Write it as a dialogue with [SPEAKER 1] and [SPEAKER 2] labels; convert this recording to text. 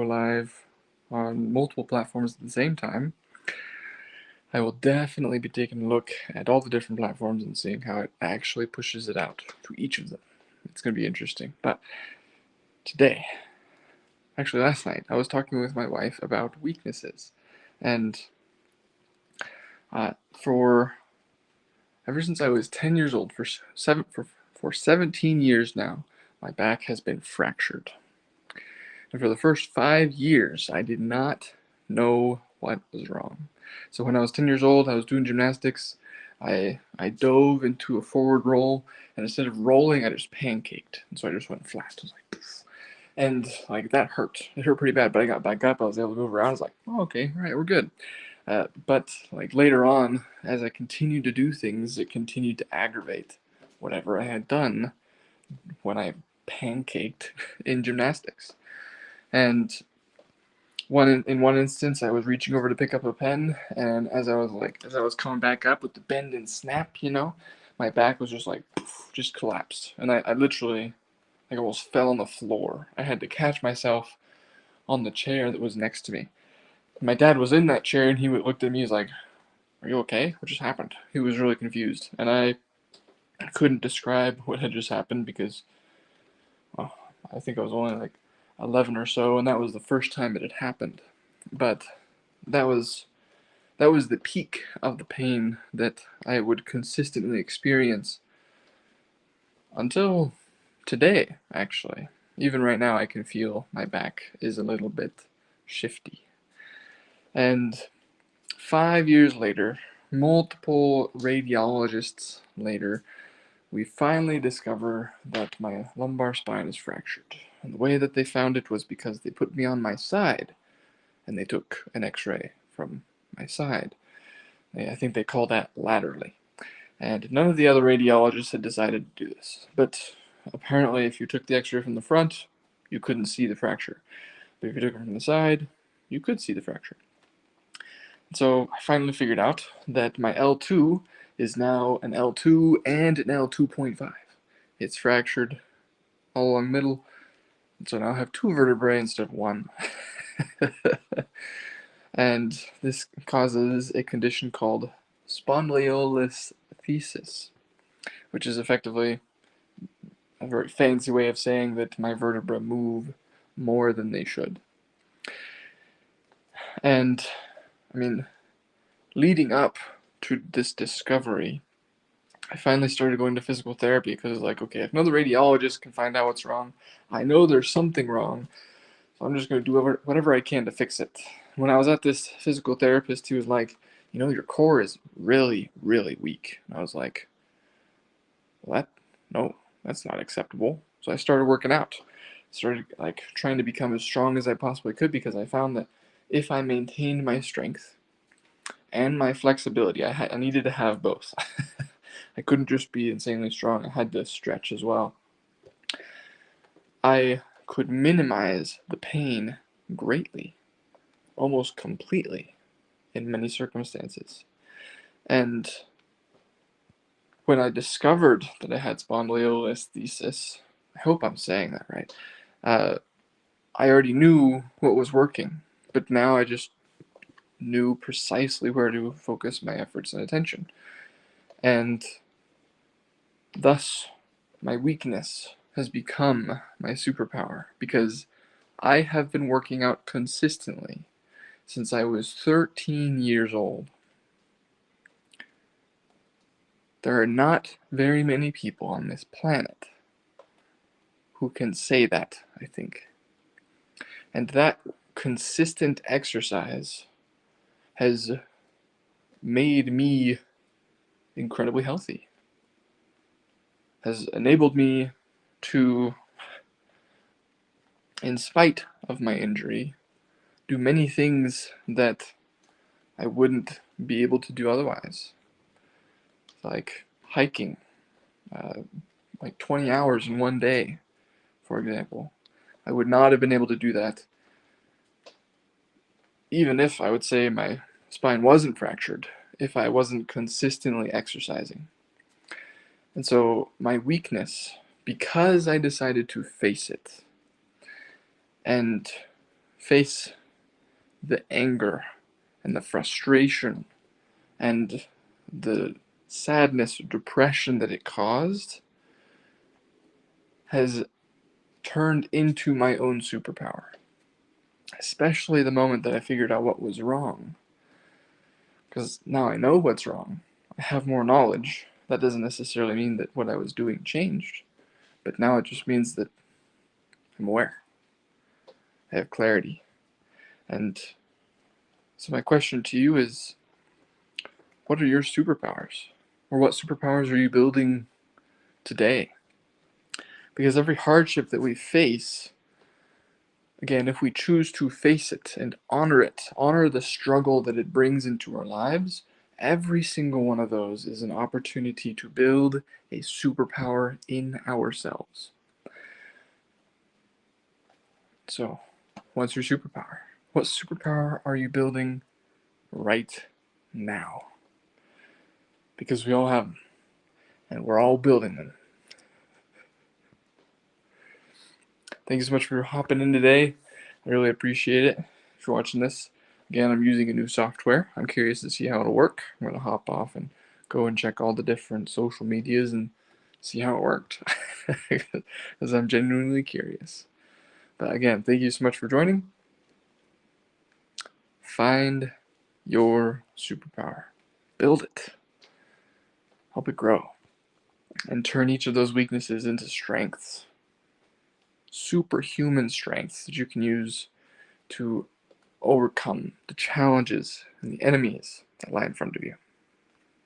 [SPEAKER 1] live on multiple platforms at the same time, I will definitely be taking a look at all the different platforms and seeing how it actually pushes it out to each of them. It's going to be interesting. But today, actually last night, I was talking with my wife about weaknesses. And for ever since I was 10 years old, for 17 years now, my back has been fractured. And for the first 5 years, I did not know what was wrong. So when I was 10 years old, I was doing gymnastics. I dove into a forward roll, and instead of rolling, I just pancaked. And so I just went flat. I was like, poof. And like that hurt. It hurt pretty bad, but I got back up. I was able to move around. I was like, oh, okay, all right, we're good. But like later on, as I continued to do things, it continued to aggravate whatever I had done when I pancaked in gymnastics. And in one instance, I was reaching over to pick up a pen, and as I was coming back up with the bend and snap, my back was just like poof, just collapsed, and I literally like almost fell on the floor. I had to catch myself on the chair that was next to me. My dad was in that chair, and he looked at me. He's like, "Are you okay? What just happened?" He was really confused, and I couldn't describe what had just happened because, well, I think I was only like 11 or so, and that was the first time it had happened. But that was the peak of the pain that I would consistently experience until today, actually. Even right now, I can feel my back is a little bit shifty. And 5 years later, multiple radiologists later, we finally discover that my lumbar spine is fractured. And the way that they found it was because they put me on my side and they took an x-ray from my side. I think they call that laterally. And none of the other radiologists had decided to do this. But apparently, if you took the x-ray from the front, you couldn't see the fracture. But if you took it from the side, you could see the fracture. So I finally figured out that my L2 is now an L2 and an L2.5. It's fractured all along the middle, so now I have two vertebrae instead of one. And this causes a condition called spondylolisthesis, which is effectively a very fancy way of saying that my vertebrae move more than they should. And, I mean, leading up to this discovery, I finally started going to physical therapy because, like, okay, if another radiologist can find out what's wrong, I know there's something wrong, so I'm just going to do whatever I can to fix it. When I was at this physical therapist, he was like, your core is really, really weak. And I was like, well, no, that's not acceptable. So I started working out. Started like trying to become as strong as I possibly could because I found that if I maintained my strength and my flexibility, I needed to have both. I couldn't just be insanely strong. I had to stretch as well. I could minimize the pain greatly, almost completely, in many circumstances. And when I discovered that I had spondylolisthesis, I hope I'm saying that right, I already knew what was working, but now I just knew precisely where to focus my efforts and attention. And thus, my weakness has become my superpower because I have been working out consistently since I was 13 years old. There are not very many people on this planet who can say that, I think. And that consistent exercise has made me incredibly healthy, has enabled me to, in spite of my injury, do many things that I wouldn't be able to do otherwise. Like hiking, like 20 hours in one day, for example. I would not have been able to do that even if I would say my spine wasn't fractured, if I wasn't consistently exercising. And so my weakness, because I decided to face it and face the anger and the frustration and the sadness or depression that it caused has turned into my own superpower. Especially the moment that I figured out what was wrong. Because now I know what's wrong. I have more knowledge. That doesn't necessarily mean that what I was doing changed, but now it just means that I'm aware. I have clarity. And so my question to you is, what are your superpowers? Or what superpowers are you building today? Because every hardship that we face, again, if we choose to face it, honor the struggle that it brings into our lives, every single one of those is an opportunity to build a superpower in ourselves. So, what's your superpower? What superpower are you building right now? Because we all have them, and we're all building them. Thank you so much for hopping in today. I really appreciate it. If you're watching this, again, I'm using a new software. I'm curious to see how it'll work. I'm going to hop off and go and check all the different social medias and see how it worked. Because I'm genuinely curious. But again, thank you so much for joining. Find your superpower. Build it. Help it grow. And turn each of those weaknesses into strengths. Superhuman strengths that you can use to overcome the challenges and the enemies that lie in front of you.